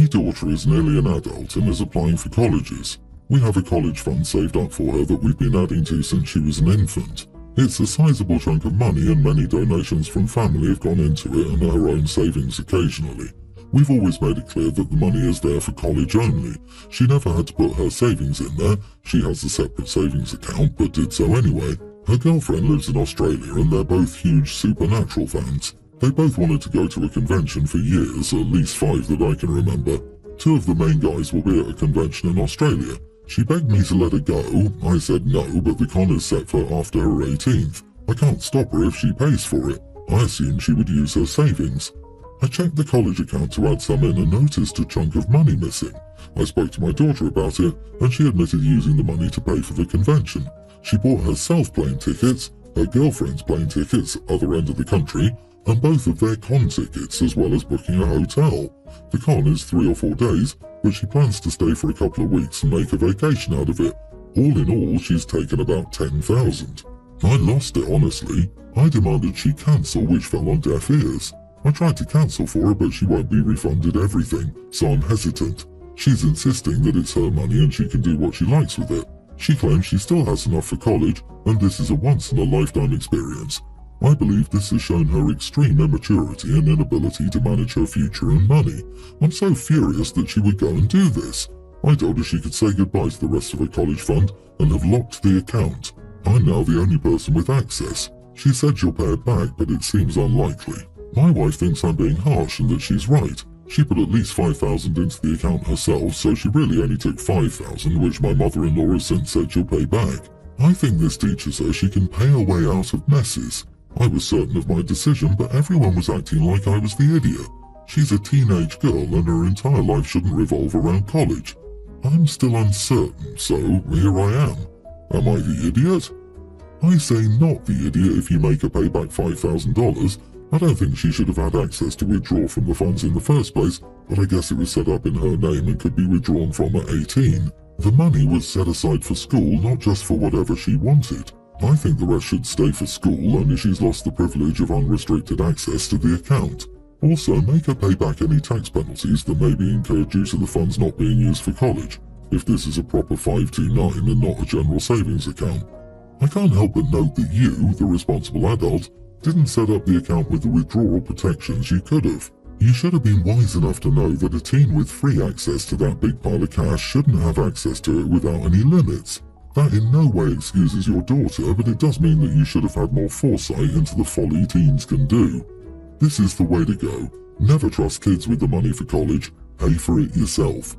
My daughter is nearly an adult and is applying for colleges. We have a college fund saved up for her that we've been adding to since she was an infant. It's a sizable chunk of money and many donations from family have gone into it and her own savings occasionally. We've always made it clear that the money is there for college only. She never had to put her savings in there. She has a separate savings account, but did so anyway. Her girlfriend lives in Australia and they're both huge Supernatural fans. They both wanted to go to a convention for years, at least 5 that I can remember. 2 of the main guys will be at a convention in Australia. She begged me to let her go. I said no, but the con is set for after her 18th. I can't stop her if she pays for it. I assumed she would use her savings. I checked the college account to add some in and noticed a chunk of money missing. I spoke to my daughter about it, and she admitted using the money to pay for the convention. She bought herself plane tickets, her girlfriend's plane tickets, other end of the country, and both of their con tickets, as well as booking a hotel. The con is 3 or 4 days, but she plans to stay for a couple of weeks and make a vacation out of it. All in all, she's taken about $10,000. I lost it, honestly. I demanded she cancel, which fell on deaf ears. I tried to cancel for her, but she won't be refunded everything, so I'm hesitant. She's insisting that it's her money and she can do what she likes with it. She claims she still has enough for college, and this is a once-in-a-lifetime experience. I believe this has shown her extreme immaturity and inability to manage her future and money. I'm so furious that she would go and do this. I told her she could say goodbye to the rest of her college fund and have locked the account. I'm now the only person with access. She said she'll pay it back, but it seems unlikely. My wife thinks I'm being harsh and that she's right. She put at least $5,000 into the account herself, so she really only took $5,000, which my mother-in-law has since said she'll pay back. I think this teaches her she can pay her way out of messes. I was certain of my decision, but everyone was acting like I was the idiot. She's a teenage girl and her entire life shouldn't revolve around college. I'm still uncertain, so here I am. Am I the idiot? I say not the idiot if you make her pay back $5,000. I don't think she should have had access to withdraw from the funds in the first place, but I guess it was set up in her name and could be withdrawn from at 18. The money was set aside for school, not just for whatever she wanted. I think the rest should stay for school, only she's lost the privilege of unrestricted access to the account. Also, make her pay back any tax penalties that may be incurred due to the funds not being used for college, if this is a proper 529 and not a general savings account. I can't help but note that you, the responsible adult, didn't set up the account with the withdrawal protections you could have. You should have been wise enough to know that a teen with free access to that big pile of cash shouldn't have access to it without any limits. That in no way excuses your daughter, but it does mean that you should have had more foresight into the folly teens can do. This is the way to go. Never trust kids with the money for college. Pay for it yourself.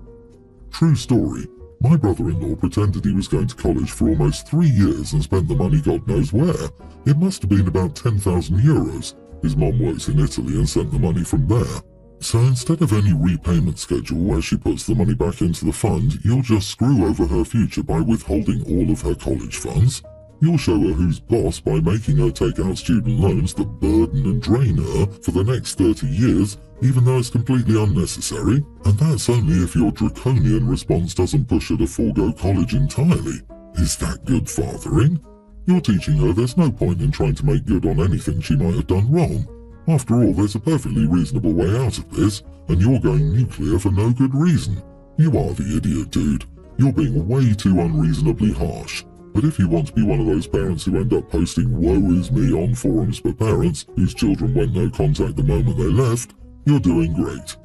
True story. My brother-in-law pretended he was going to college for almost 3 years and spent the money God knows where. It must have been about 10,000 euros. His mom works in Italy and sent the money from there. So instead of any repayment schedule where she puts the money back into the fund, you'll just screw over her future by withholding all of her college funds. You'll show her who's boss by making her take out student loans that burden and drain her for the next 30 years, even though it's completely unnecessary. And that's only if your draconian response doesn't push her to forego college entirely. Is that good fathering? You're teaching her there's no point in trying to make good on anything she might have done wrong. After all, there's a perfectly reasonable way out of this, and you're going nuclear for no good reason. You are the idiot, dude. You're being way too unreasonably harsh. But if you want to be one of those parents who end up posting woe is me on forums for parents whose children went no contact the moment they left, you're doing great.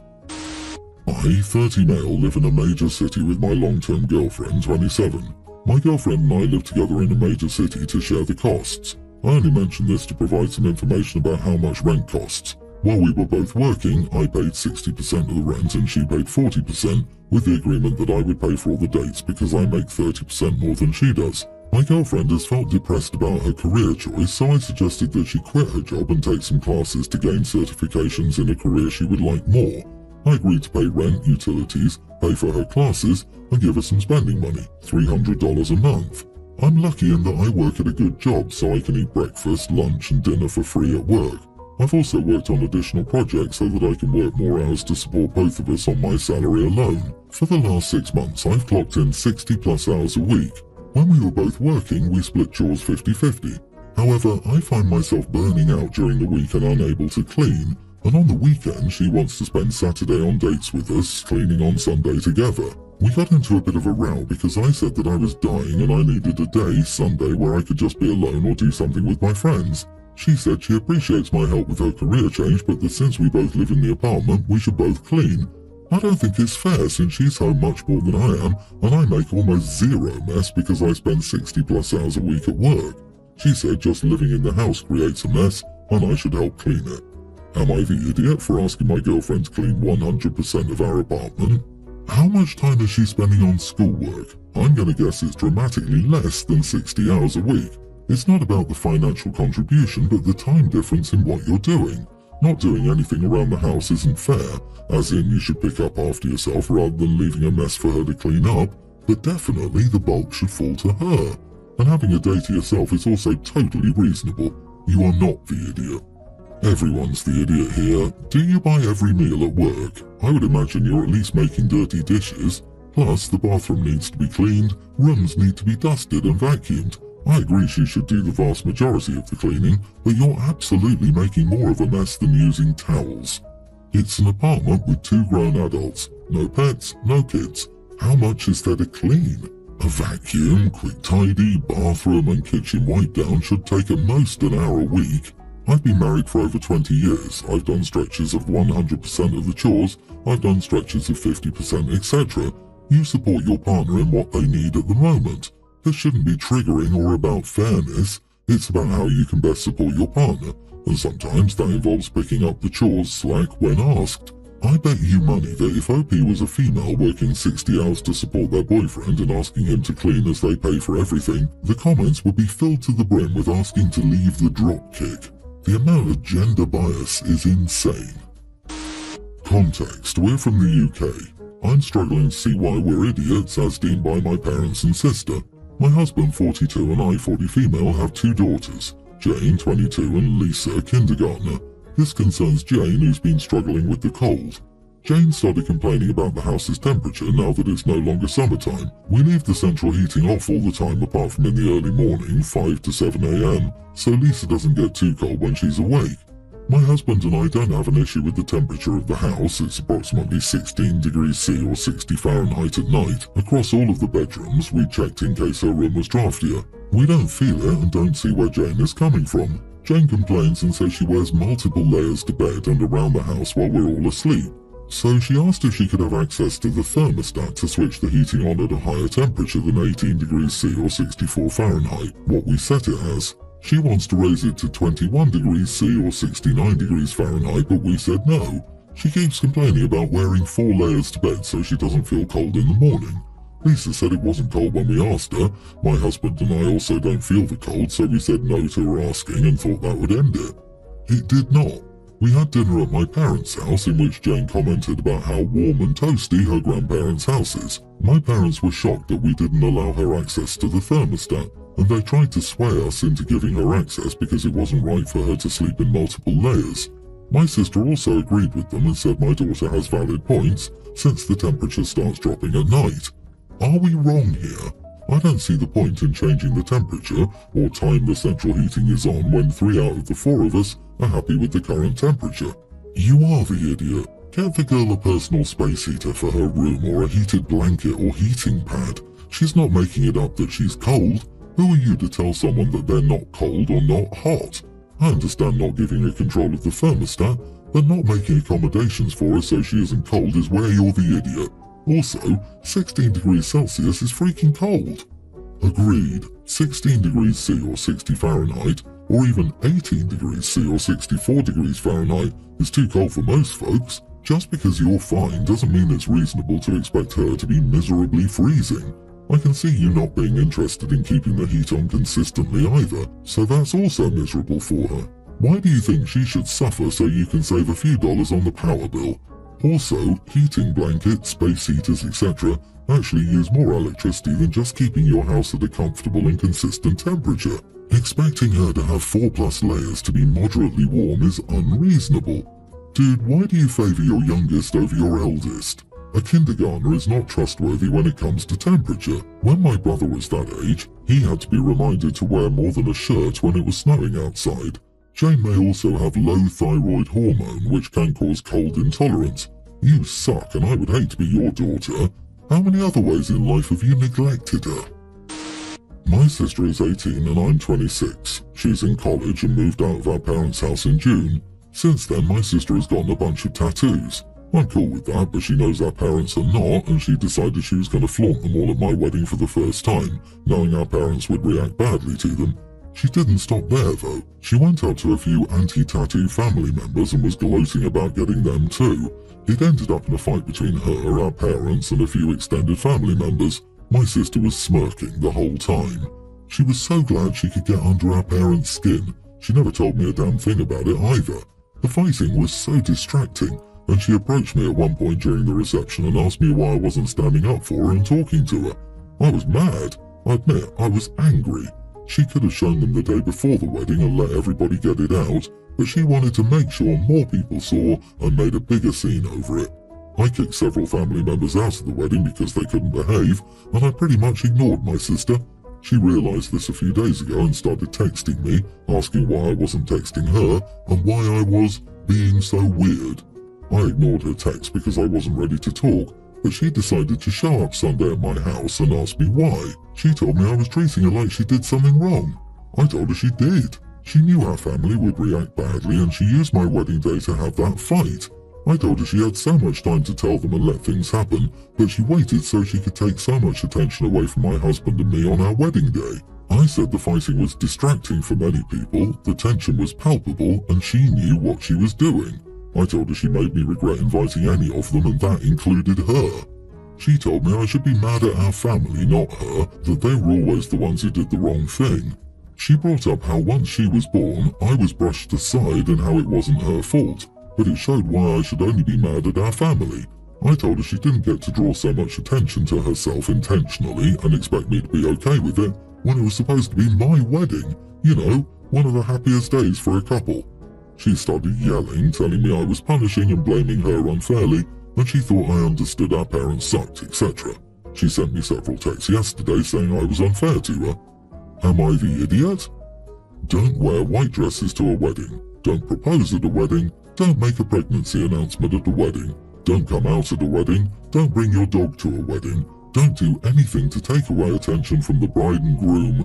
I, 30 male, live in a major city with my long-term girlfriend, 27. My girlfriend and I live together in a major city to share the costs. I only mention this to provide some information about how much rent costs. While we were both working, I paid 60% of the rent and she paid 40%, with the agreement that I would pay for all the dates because I make 30% more than she does. My girlfriend has felt depressed about her career choice, so I suggested that she quit her job and take some classes to gain certifications in a career she would like more. I agreed to pay rent, utilities, pay for her classes, and give her some spending money, $300 a month. I'm lucky in that I work at a good job so I can eat breakfast, lunch and dinner for free at work. I've also worked on additional projects so that I can work more hours to support both of us on my salary alone. For the last 6 months, I've clocked in 60 plus hours a week. When we were both working, we split chores 50-50. However, I find myself burning out during the week and unable to clean, And on the weekend, she wants to spend Saturday on dates with us, cleaning on Sunday together. We got into a bit of a row because I said that I was dying and I needed a day, Sunday, where I could just be alone or do something with my friends. She said she appreciates my help with her career change, but that since we both live in the apartment, we should both clean. I don't think it's fair since she's home much more than I am, and I make almost zero mess because I spend 60 plus hours a week at work. She said just living in the house creates a mess, and I should help clean it. Am I the idiot for asking my girlfriend to clean 100% of our apartment? How much time is she spending on schoolwork? I'm gonna guess it's dramatically less than 60 hours a week. It's not about the financial contribution, but the time difference in what you're doing. Not doing anything around the house isn't fair, as in you should pick up after yourself rather than leaving a mess for her to clean up, but definitely the bulk should fall to her. And having a day to yourself is also totally reasonable. You are not the idiot. Everyone's the idiot here. Do you buy every meal at work? I would imagine you're at least making dirty dishes. Plus, the bathroom needs to be cleaned, rooms need to be dusted and vacuumed. I agree she should do the vast majority of the cleaning, but you're absolutely making more of a mess than using towels. It's an apartment with 2 grown adults. No pets, no kids. How much is there to clean? A vacuum, quick tidy, bathroom and kitchen wipe down should take at most an hour a week. I've been married for over 20 years. I've done stretches of 100% of the chores. I've done stretches of 50%, etc. You support your partner in what they need at the moment. This shouldn't be triggering or about fairness. It's about how you can best support your partner, and sometimes that involves picking up the chores slack when asked. I bet you money that if OP was a female working 60 hours to support their boyfriend and asking him to clean as they pay for everything, the comments would be filled to the brim with asking to leave the drop kick. The amount of gender bias is insane. Context: we're from the UK. I'm struggling to see why we're idiots as deemed by my parents and sister. My husband, 42, and I, 40 female, have 2 daughters, Jane, 22, and Lisa, kindergartner. This concerns Jane, who's been struggling with the cold. Jane started complaining about the house's temperature now that it's no longer summertime. We leave the central heating off all the time apart from in the early morning, 5 to 7 a.m, so Lisa doesn't get too cold when she's awake. My husband and I don't have an issue with the temperature of the house. It's approximately 16 degrees C or 60 Fahrenheit at night. Across all of the bedrooms, we checked in case her room was draftier. We don't feel it and don't see where Jane is coming from. Jane complains and says she wears multiple layers to bed and around the house while we're all asleep. So she asked if she could have access to the thermostat to switch the heating on at a higher temperature than 18 degrees C or 64 Fahrenheit, what we set it as. She wants to raise it to 21 degrees C or 69 degrees Fahrenheit, but we said no. She keeps complaining about wearing 4 layers to bed so she doesn't feel cold in the morning. Lisa said it wasn't cold when we asked her. My husband and I also don't feel the cold, so we said no to her asking and thought that would end it. It did not. We had dinner at my parents' house in which Jane commented about how warm and toasty her grandparents' house is. My parents were shocked that we didn't allow her access to the thermostat, and they tried to sway us into giving her access because it wasn't right for her to sleep in multiple layers. My sister also agreed with them and said my daughter has valid points since the temperature starts dropping at night. Are we wrong here? I don't see the point in changing the temperature or time the central heating is on when 3 out of the 4 of us are happy with the current temperature. You are the idiot. Get the girl a personal space heater for her room or a heated blanket or heating pad. She's not making it up that she's cold. Who are you to tell someone that they're not cold or not hot? I understand not giving her control of the thermostat, but not making accommodations for her so she isn't cold is where you're the idiot. Also, 16 degrees Celsius is freaking cold. Agreed, 16 degrees C or 60 Fahrenheit, or even 18 degrees C or 64 degrees Fahrenheit is too cold for most folks. Just because you're fine doesn't mean it's reasonable to expect her to be miserably freezing. I can see you not being interested in keeping the heat on consistently either, so that's also miserable for her. Why do you think she should suffer so you can save a few dollars on the power bill? Also, heating blankets, space heaters, etc. actually use more electricity than just keeping your house at a comfortable and consistent temperature. Expecting her to have 4+ layers to be moderately warm is unreasonable. Dude, why do you favor your youngest over your eldest? A kindergartner is not trustworthy when it comes to temperature. When my brother was that age, he had to be reminded to wear more than a shirt when it was snowing outside. Jane may also have low thyroid hormone, which can cause cold intolerance. You suck, and I would hate to be your daughter. How many other ways in life have you neglected her? My sister is 18 and I'm 26. She's in college and moved out of our parents' house in June. Since then, my sister has gotten a bunch of tattoos. I'm cool with that, but she knows our parents are not, and she decided she was going to flaunt them all at my wedding for the first time, knowing our parents would react badly to them. She didn't stop there, though. She went up to a few anti-tattoo family members and was gloating about getting them too. It ended up in a fight between her, our parents, and a few extended family members. My sister was smirking the whole time. She was so glad she could get under our parents' skin. She never told me a damn thing about it either. The fighting was so distracting, and she approached me at one point during the reception and asked me why I wasn't standing up for her and talking to her. I was mad. I admit, I was angry. She could have shown them the day before the wedding and let everybody get it out, but she wanted to make sure more people saw and made a bigger scene over it. I kicked several family members out of the wedding because they couldn't behave, and I pretty much ignored my sister. She realised this a few days ago and started texting me, asking why I wasn't texting her and why I was being so weird. I ignored her text because I wasn't ready to talk, but she decided to show up Sunday at my house and asked me why. She told me I was treating her like she did something wrong. I told her she did. She knew our family would react badly and she used my wedding day to have that fight. I told her she had so much time to tell them and let things happen, but she waited so she could take so much attention away from my husband and me on our wedding day. I said the fighting was distracting for many people, the tension was palpable, and she knew what she was doing. I told her she made me regret inviting any of them, and that included her. She told me I should be mad at our family, not her, that they were always the ones who did the wrong thing. She brought up how once she was born, I was brushed aside and how it wasn't her fault, but it showed why I should only be mad at our family. I told her she didn't get to draw so much attention to herself intentionally and expect me to be okay with it when it was supposed to be my wedding. You know, one of the happiest days for a couple. She started yelling, telling me I was punishing and blaming her unfairly, and she thought I understood our parents sucked, etc. She sent me several texts yesterday saying I was unfair to her. Am I the idiot? Don't wear white dresses to a wedding. Don't propose at a wedding. Don't make a pregnancy announcement at a wedding. Don't come out at a wedding. Don't bring your dog to a wedding. Don't do anything to take away attention from the bride and groom,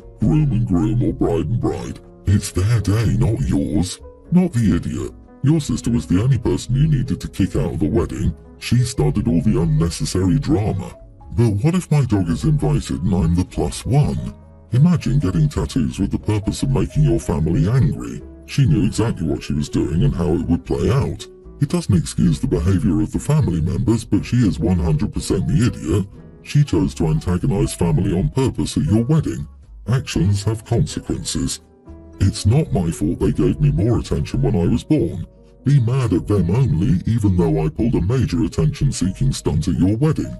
or bride and bride. It's their day, not yours. Not the idiot. Your sister was the only person you needed to kick out of the wedding. She started all the unnecessary drama. But what if my dog is invited and I'm the +1? Imagine getting tattoos with the purpose of making your family angry. She knew exactly what she was doing and how it would play out. It doesn't excuse the behavior of the family members, but she is 100% the idiot. She chose to antagonize family on purpose at your wedding. Actions have consequences. It's not my fault they gave me more attention when I was born. Be mad at them only, even though I pulled a major attention-seeking stunt at your wedding.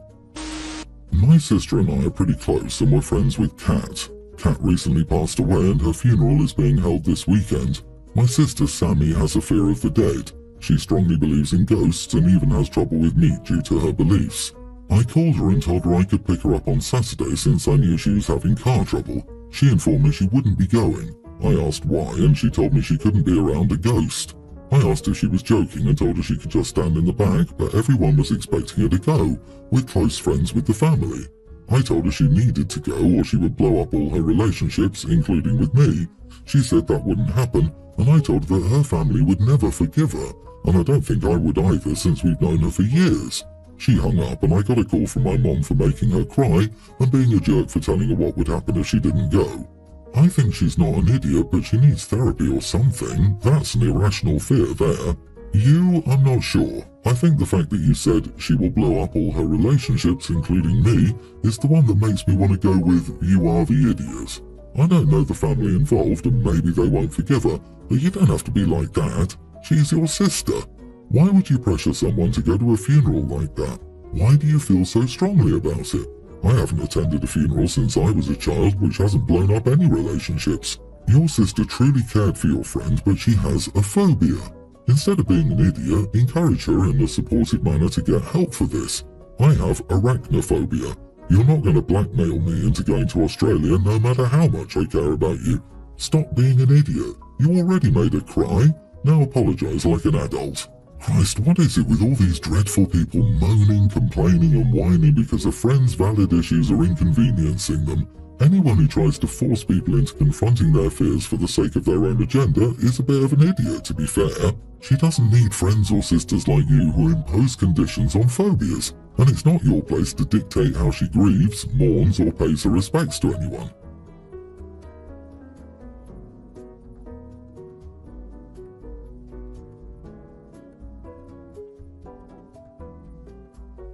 My sister and I are pretty close and we're friends with Kat. Kat recently passed away and her funeral is being held this weekend. My sister Sammy has a fear of the dead. She strongly believes in ghosts and even has trouble with meat due to her beliefs. I called her and told her I could pick her up on Saturday since I knew she was having car trouble. She informed me she wouldn't be going. I asked why and she told me she couldn't be around a ghost. I asked if she was joking and told her she could just stand in the back, but everyone was expecting her to go. We're close friends with the family. I told her she needed to go or she would blow up all her relationships, including with me. She said that wouldn't happen, and I told her that her family would never forgive her, and I don't think I would either since we've known her for years. She hung up and I got a call from my mom for making her cry and being a jerk for telling her what would happen if she didn't go. I think she's not an idiot, but she needs therapy or something. That's an irrational fear there. You, I'm not sure. I think the fact that you said she will blow up all her relationships, including me, is the one that makes me want to go with you are the idiot. I don't know the family involved and maybe they won't forgive her, but you don't have to be like that. She's your sister. Why would you pressure someone to go to a funeral like that? Why do you feel so strongly about it? I haven't attended a funeral since I was a child, which hasn't blown up any relationships. Your sister truly cared for your friend, but she has a phobia. Instead of being an idiot, encourage her in a supportive manner to get help for this. I have arachnophobia. You're not going to blackmail me into going to Australia no matter how much I care about you. Stop being an idiot. You already made her cry. Now apologise like an adult. Christ, what is it with all these dreadful people moaning, complaining and whining because a friend's valid issues are inconveniencing them? Anyone who tries to force people into confronting their fears for the sake of their own agenda is a bit of an idiot, to be fair. She doesn't need friends or sisters like you who impose conditions on phobias, and it's not your place to dictate how she grieves, mourns or pays her respects to anyone.